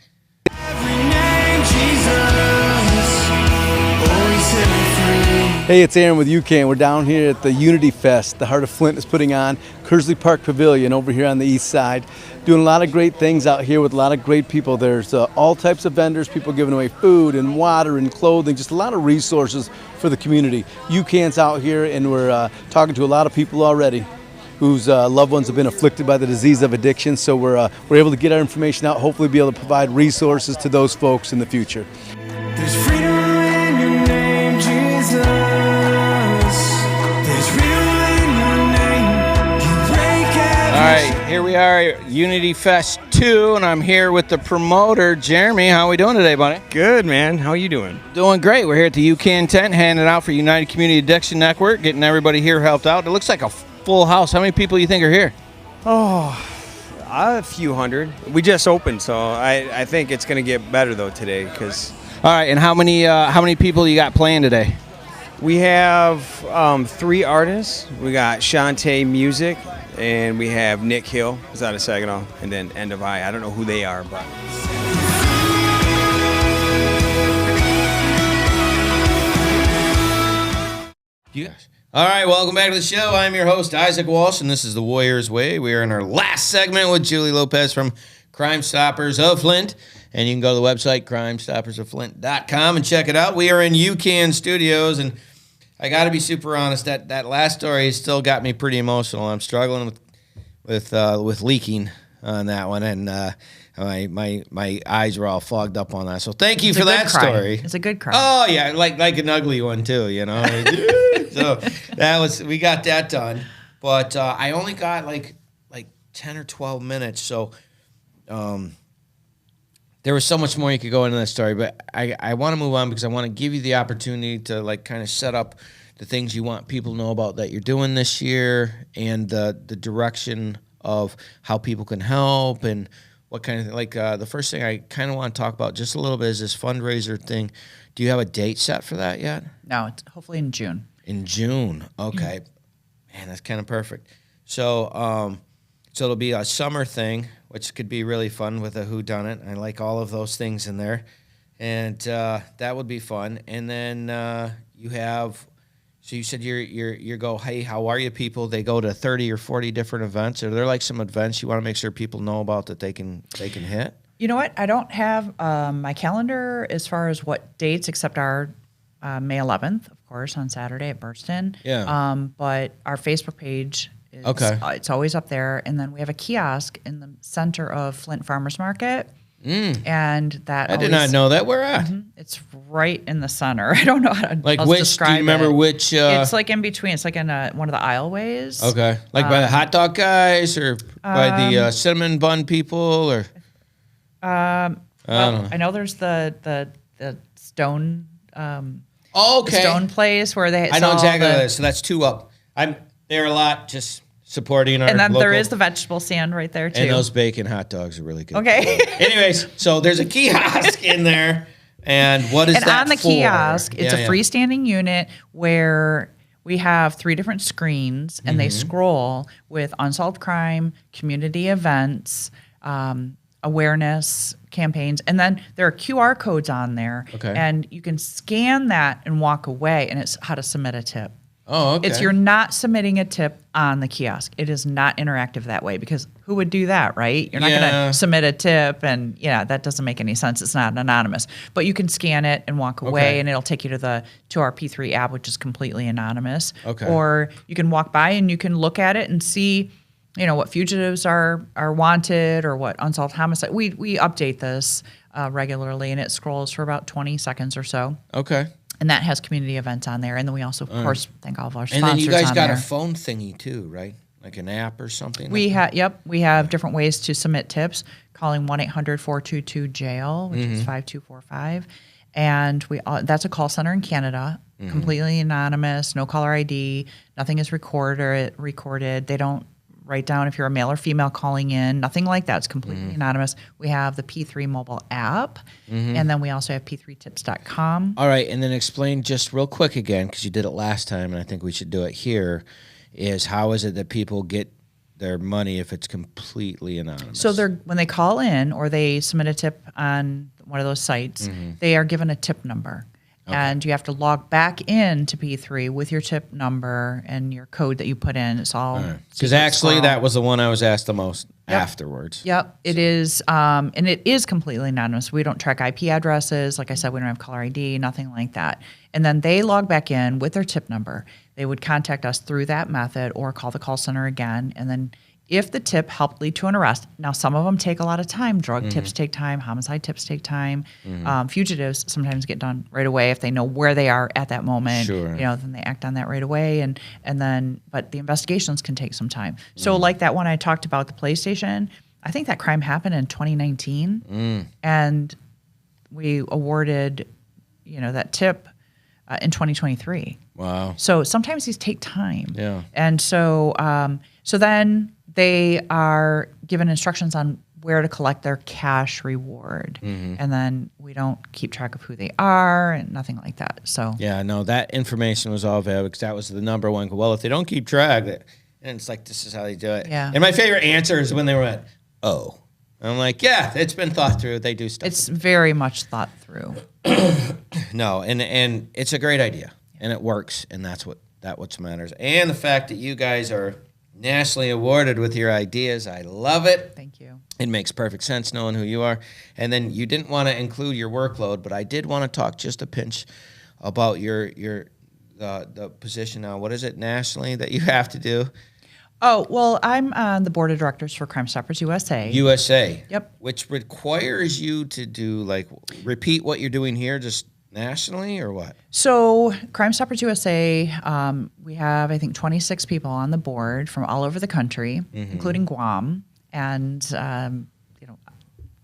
Hey, it's Aaron with UCAN. We're down here at the Unity Fest the Heart of Flint is putting on, Kersley Park Pavilion over here on the east side. Doing a lot of great things out here with a lot of great people. There's all types of vendors, people giving away food and water and clothing, just a lot of resources for the community. UCAN's out here and we're talking to a lot of people already whose loved ones have been afflicted by the disease of addiction. So we're able to get our information out, hopefully be able to provide resources to those folks in the future. There's freedom in your name, Jesus. There's freedom in your name. You break every All right, here we are at Unity Fest 2, and I'm here with the promoter, Jeremy. How are we doing today, buddy? Good, man. How are you doing? Doing great. We're here at the UCAN tent, handing out for United Community Addiction Network, getting everybody here helped out. It looks like a full house. How many people do you think are here? Oh, a few hundred. We just opened, so I think it's going to get better, though, today. Cause all right, and how many people you got playing today? we have 3 artists. We got Shantae Music, and we have Nick Hill, who's out of Saginaw, and then End of I. I don't know who they are, but... Yes. All right, welcome back to the show. I'm your host, Isaac Walsh, and this is The Warrior's Way. We are in our last segment with Julie Lopez from Crime Stoppers of Flint, and you can go to the website, crimestoppersofflint.com, and check it out. We are in UCAN Studios, and I got to be super honest, that last story still got me pretty emotional. I'm struggling with leaking on that one, and my eyes were all fogged up on that. So thank you for that story. It's a good cry. Oh yeah, like an ugly one too, you know. So we got that done, but I only got like 10 or 12 minutes. So there was so much more you could go into that story, but I want to move on because I want to give you the opportunity to like kind of set up the things you want people to know about that you're doing this year and the direction of how people can help and what kind of like the first thing I kind of want to talk about just a little bit is this fundraiser thing. Do you have a date set for that yet? No, it's hopefully in June. In June, okay. Man, that's kind of perfect. So it'll be a summer thing, which could be really fun with a whodunit. I like all of those things in there, and that would be fun. And then you have. So you said you go, hey, how are you people? They go to 30 or 40 different events. Are there like some events you want to make sure people know about that they can hit? You know what? I don't have my calendar as far as what dates except our May 11th, of course, on Saturday at Burston. Yeah. But our Facebook page Okay. It's always up there. And then we have a kiosk in the center of Flint Farmers Market. And that I did not know that. Where at? It's right in the center. I don't know how to Like else which? describe Do you remember it. which? It's like in between. It's like in one of the aisleways. Okay, like by the hot dog guys or by the cinnamon bun people or. Well, I know there's the stone. Okay. Stone place where they. I know exactly what it is. So that's 2 up. I'm there a lot, just supporting our. And then there local- is the vegetable stand right there too. And those bacon hot dogs are really good. Okay. Anyways, so there's a kiosk in there, and what is and that on the for? kiosk, it's Yeah, a yeah. freestanding unit where we have 3 different screens, and they scroll with unsolved crime, community events, awareness campaigns, and then there are QR codes on there, Okay. and you can scan that and walk away, and it's how to submit a tip. Oh, okay. You're not submitting a tip on the kiosk. It is not interactive that way because who would do that, right? You're not going Yeah. to submit a tip, and that doesn't make any sense. It's not anonymous, but you can scan it and walk away, Okay. and it'll take you to our P3 app, which is completely anonymous. Okay. Or you can walk by and you can look at it and see, what fugitives are wanted or what unsolved homicide. We update this regularly, and it scrolls for about 20 seconds or so. Okay. And that has community events on there. And then we also, of course, thank all of our sponsors And then you guys on got there. a phone thingy too, right? Like an app or something? We have different ways to submit tips, calling 1-800-422-JAIL, which is 5245. And that's a call center in Canada, completely anonymous, no caller ID, nothing is recorded. They don't write down if you're a male or female calling in, nothing like that. It's completely anonymous. We have the P3 mobile app, and then we also have p3tips.com. All right, and then explain just real quick again, because you did it last time, and I think we should do it here, is how is it that people get their money if it's completely anonymous? So when they call in or they submit a tip on one of those sites, they are given a tip number. And you have to log back in to P3 with your tip number and your code that you put in. It's all Because actually, that was the one I was asked the most afterwards. Yep, it is, and it is completely anonymous. We don't track IP addresses. Like I said, we don't have caller ID, nothing like that. And then they log back in with their tip number. They would contact us through that method or call the call center again. And then if the tip helped lead to an arrest, now some of them take a lot of time. Drug tips take time. Homicide tips take time. Fugitives sometimes get done right away if they know where they are at that moment. Sure. Then they act on that right away. But the investigations can take some time. So like that one I talked about, the PlayStation, I think that crime happened in 2019. And we awarded, that tip in 2023. Wow. So sometimes these take time. Yeah. And so then they are given instructions on where to collect their cash reward. And then we don't keep track of who they are and nothing like that. So Yeah, no, that information was all available because that was the number one. Well, if they don't keep track, and it's like, this is how they do it. Yeah. And my favorite answer is when they went, oh. I'm like, yeah, it's been thought through. They do stuff. it's very much thought through. No, and it's a great idea, and it works, and that's what matters. And the fact that you guys are nationally awarded with your ideas, I love it. Thank you. It makes perfect sense knowing who you are. And then you didn't want to include your workload, but I did want to talk just a pinch about the position now. What is it nationally that you have to do? Oh, well, I'm on the board of directors for Crime Stoppers USA. USA. Yep. Which requires you to do, repeat what you're doing here just nationally or what? So Crime Stoppers USA, we have, I think, 26 people on the board from all over the country, including Guam. And,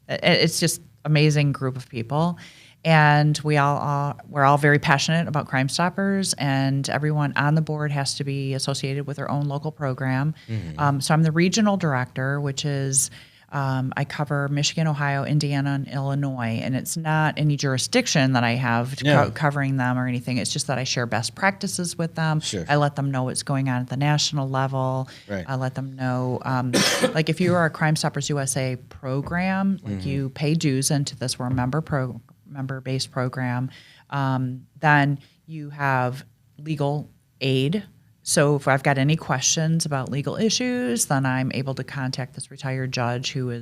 it's just amazing group of people. And we're all very passionate about Crime Stoppers, and everyone on the board has to be associated with their own local program. So I'm the regional director, which is I cover Michigan, Ohio, Indiana, and Illinois. And it's not any jurisdiction that I have covering them or anything. It's just that I share best practices with them. Sure. I let them know what's going on at the national level. Right. I let them know, like if you are a Crime Stoppers USA program, like you pay dues into this, we're a member-based program, then you have legal aid. So if I've got any questions about legal issues, then I'm able to contact this retired judge who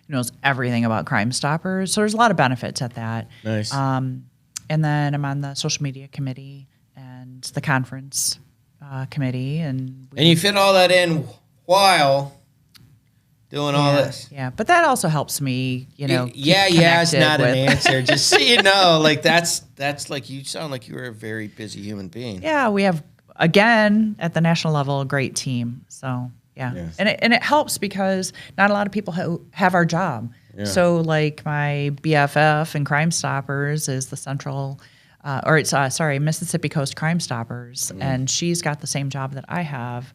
knows everything about Crime Stoppers. So there's a lot of benefits at that. Nice. And then I'm on the social media committee and the conference committee, and you fit all that in while doing all this. Yeah, but that also helps me, keep It's not connected an with- answer. Just so you know, like that's like you sound like you were a very busy human being. Yeah, we have, again, at the national level, a great team. So, yeah. Yes. And it helps because not a lot of people have our job. Yeah. So, like, my BFF in Crime Stoppers is the central, Mississippi Coast Crime Stoppers, and she's got the same job that I have,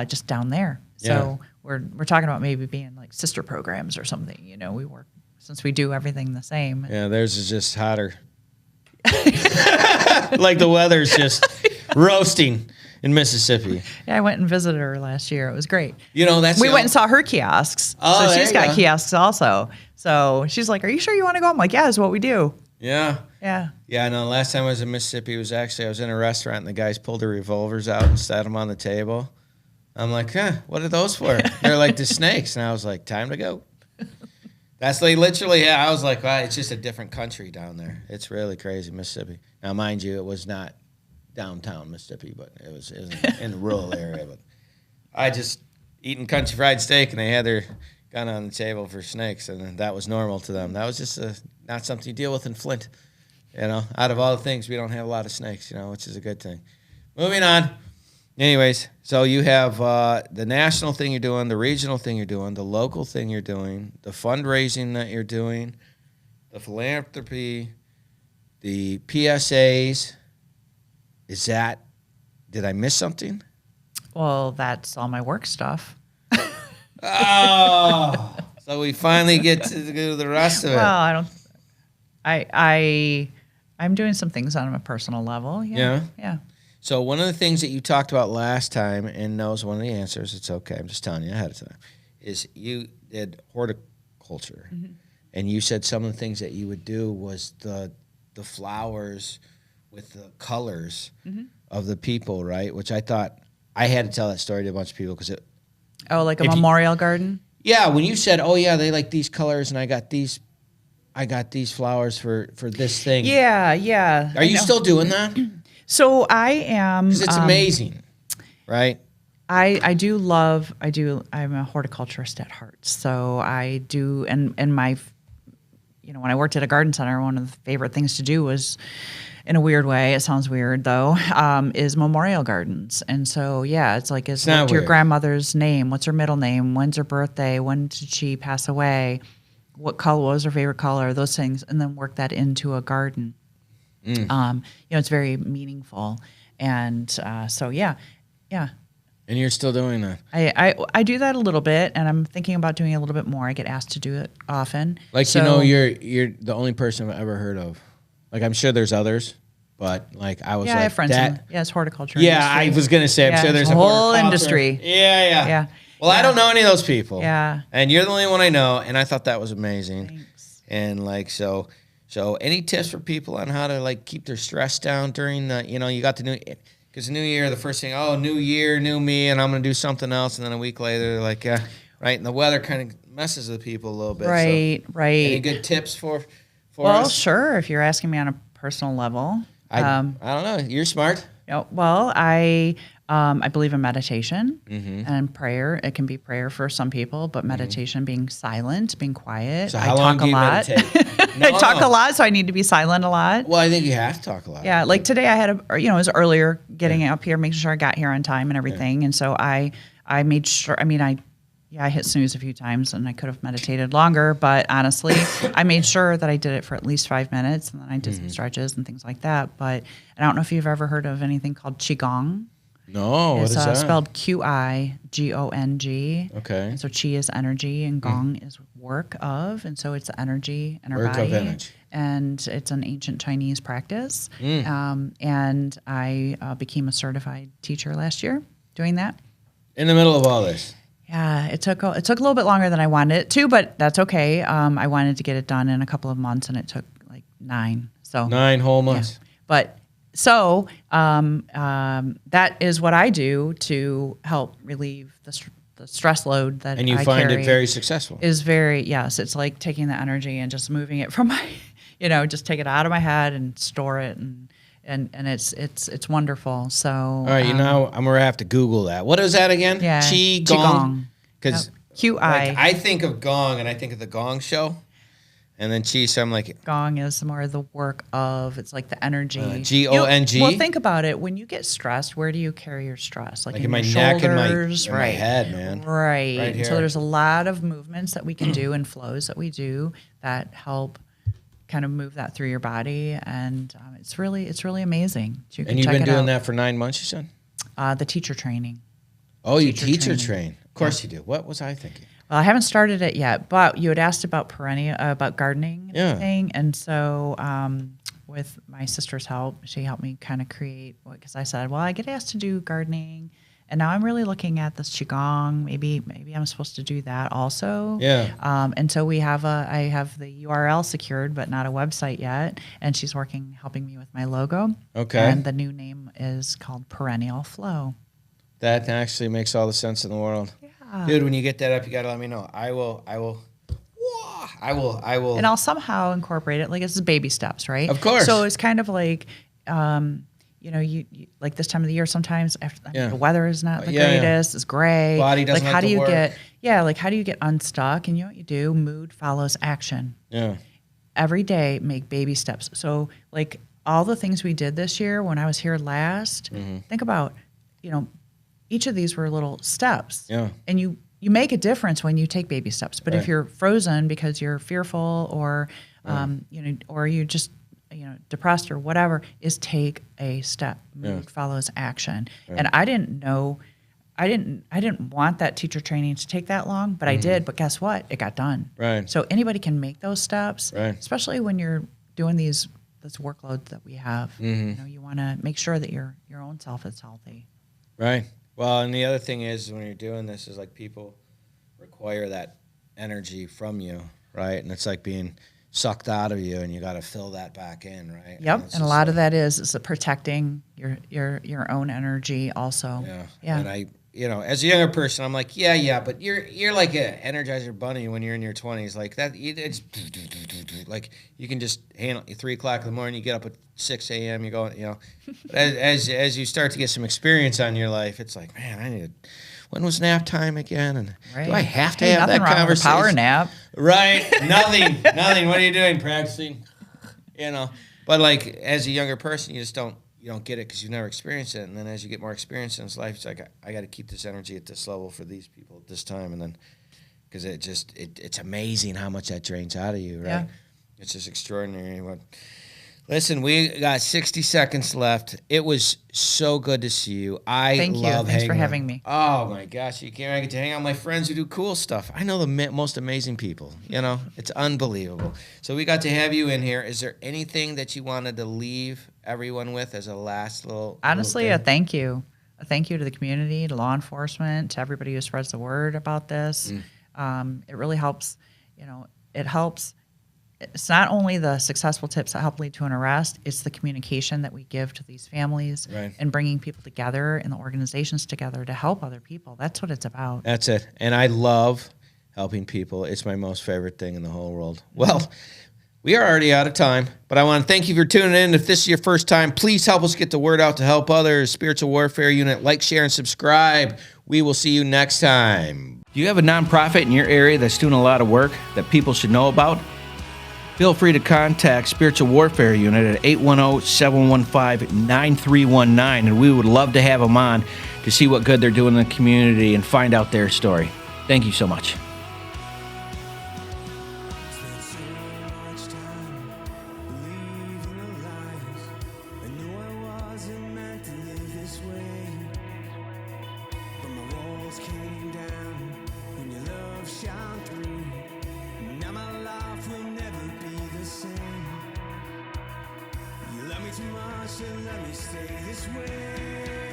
just down there. So we're talking about maybe being like sister programs or something. We work, since we do everything the same. Yeah, theirs is just hotter. Like the weather's just roasting in Mississippi. Yeah, I went and visited her last year. It was great. We went and saw her kiosks. Oh, so there she's you got go. kiosks also. So she's like, "Are you sure you want to go?" I'm like, "Yeah, it's what we do." Yeah. Yeah. Yeah, no, last time I was in Mississippi, I was in a restaurant and the guys pulled their revolvers out and set them on the table. I'm like, what are those for? They're like the snakes. And I was like, time to go. That's like literally, I was like, wow, it's just a different country down there. It's really crazy, Mississippi. Now, mind you, it was not downtown Mississippi, but it was in the rural area. But I just eating country fried steak and they had their gun on the table for snakes, and that was normal to them. That was just not something you deal with in Flint. Out of all the things, we don't have a lot of snakes, which is a good thing. Moving on. Anyways, so you have the national thing you're doing, the regional thing you're doing, the local thing you're doing, the fundraising that you're doing, the philanthropy, the PSAs. Did I miss something? Well, that's all my work stuff. Oh, so we finally get to do the rest of it. Well, I'm doing some things on a personal level. Yeah? Yeah. So one of the things that you talked about last time, and knows one of the answers, it's okay, I'm just telling you ahead of time, is you did horticulture. Mm-hmm. And you said some of the things that you would do was the flowers with the colors of the people, right? Which I thought, I had to tell that story to a bunch of people because it... Oh, like a memorial garden? Yeah, when you said, oh yeah, they like these colors and I got these flowers for this thing. Yeah. Are you still doing that? So I am... Because it's amazing, right? I'm a horticulturist at heart. So I do, and my, when I worked at a garden center, one of the favorite things to do was, in a weird way, it sounds weird though, is memorial gardens. And so, yeah, it's like, what's your grandmother's name? What's her middle name? When's her birthday? When did she pass away? What color was her favorite color? Those things, and then work that into a garden. It's very meaningful. And so, yeah. And you're still doing that? I do that a little bit, and I'm thinking about doing a little bit more. I get asked to do it often. Like, you're the only person I've ever heard of. Like, I'm sure there's others, but like I was I have friends it's horticulture Yeah, industry. I was going to say, I'm sure there's a whole horticulture industry. Yeah. Well, I don't know any of those people. Yeah. And you're the only one I know, and I thought that was amazing. Thanks. And like, so any tips for people on how to like keep their stress down during the, you got the new... Because the new year, the first thing, new year, new me, and I'm going to do something else. And then a week later, they're like, right? And the weather kind of messes with people a little bit. Right. Any good tips for us? Well, sure, if you're asking me on a personal level. I don't know. You're smart. Well, I believe in meditation and prayer. It can be prayer for some people, but meditation being silent, being quiet. So how long do you meditate? I talk a lot, so I need to be silent a lot. Well, I think you have to talk a lot. Yeah, like today I had it was earlier getting up here, making sure I got here on time and everything. Yeah. And so I made sure, I hit snooze a few times and I could have meditated longer, but honestly, I made sure that I did it for at least 5 minutes, and then I did some stretches and things like that. But I don't know if you've ever heard of anything called Qigong. No, what is that? It's spelled Qigong. Okay. And so Qi is energy and Gong is work of, and so it's energy in our work body. Of energy. And it's an ancient Chinese practice. And I became a certified teacher last year doing that. In the middle of all this. Yeah, it took a little bit longer than I wanted it to, but that's okay. I wanted to get it done in a couple of months, and it took like 9. So 9 whole months. Yeah. But so that is what I do to help relieve the stress load that I carry. And you find it very successful. Yes. It's like taking the energy and just moving it from my, just take it out of my head and store it, and and it's wonderful. So All right, I'm gonna have to Google that. What is that again? yeah, Qigong. Because QI. I think of Gong and I think of the Gong Show, and then Qi. So I'm like, Gong is more the work of, it's like the energy. Gong. Well, think about it. When you get stressed, where do you carry your stress? Like in my your neck and my right. head, man. Right. Right here. So there's a lot of movements that we can do and flows that we do that help kind of move that through your body, and it's really amazing. You can And you've check been it doing out. that for 9 months, you said? The teacher training. Oh, you Teacher teacher train. Of course you do. What was I thinking? Well, I haven't started it yet, but you had asked about about gardening and everything, and so with my sister's help, she helped me kind of create, because I said, well, I get asked to do gardening, and now I'm really looking at this qigong. Maybe I'm supposed to do that also. Yeah. And so I have the URL secured, but not a website yet, and she's helping me with my logo. Okay. And the new name is called Perennial Flow. That actually makes all the sense in the world. Yeah. Dude, when you get that up, you got to let me know. I will. And I'll somehow incorporate it. Like, it's baby steps, right? Of course. So it's kind of like, you like this time of the year, sometimes the weather is not the greatest. It's gray. Body doesn't like, how like do to you work. how do you get unstuck? And you know what you do? Mood follows action. Yeah. Every day, make baby steps. So, like, all the things we did this year when I was here last, think about, each of these were little steps. Yeah. And you make a difference when you take baby steps. But if you're frozen because you're fearful or, or you just, depressed or whatever, is take a step. Mood follows action. Right. And I didn't know, I didn't want that teacher training to take that long, but I did. But guess what? It got done. Right. So anybody can make those steps, right. especially when you're doing this workload that we have. You want to make sure that your own self is healthy. Right. Well, and the other thing is, when you're doing this, is like people require that energy from you, right? And it's like being sucked out of you, and you got to fill that back in, right? Yep. And a lot of that is protecting your own energy also. Yeah. Yeah. And I, as a younger person, I'm like, yeah, but you're like an Energizer bunny when you're in your 20s, like that. It's like you can just handle. 3 o'clock in the morning, you get up at 6 a.m. You go, as you start to get some experience on your life, it's like, man, when was nap time again? And do I have to have that conversation? With a power nap. Right. Nothing. What are you doing? Practicing. But like, as a younger person, you don't get it because you've never experienced it. And then as you get more experience in this life, it's like, I got to keep this energy at this level for these people at this time. And then, because it's amazing how much that drains out of you, right? Yeah. It's just extraordinary. Listen, we got 60 seconds left. It was so good to see you. Thank you. Thanks for having me. Oh my gosh, I get to hang out with my friends who do cool stuff. I know the most amazing people. It's unbelievable. So we got to have you in here. Is there anything that you wanted to leave everyone with as a last little? Honestly, little a thank you. A thank you to the community, to law enforcement, to everybody who spreads the word about this. It really helps. It helps. It's not only the successful tips that help lead to an arrest, it's the communication that we give to these families and bringing people together and the organizations together to help other people. That's what it's about. That's it. And I love helping people. It's my most favorite thing in the whole world. Well, we are already out of time, but I want to thank you for tuning in. If this is your first time, please help us get the word out to help others. Spiritual Warfare Unit, like, share, and subscribe. We will see you next time. Do you have a nonprofit in your area that's doing a lot of work that people should know about? Feel free to contact Spiritual Warfare Unit at 810-715-9319, and we would love to have them on to see what good they're doing in the community and find out their story. Thank you so much. Spent so much time believing the lies. I knew I wasn't meant to live this way, but my walls came down when your love shone through. Now my life will never be the same. You love me too much to let me stay this way.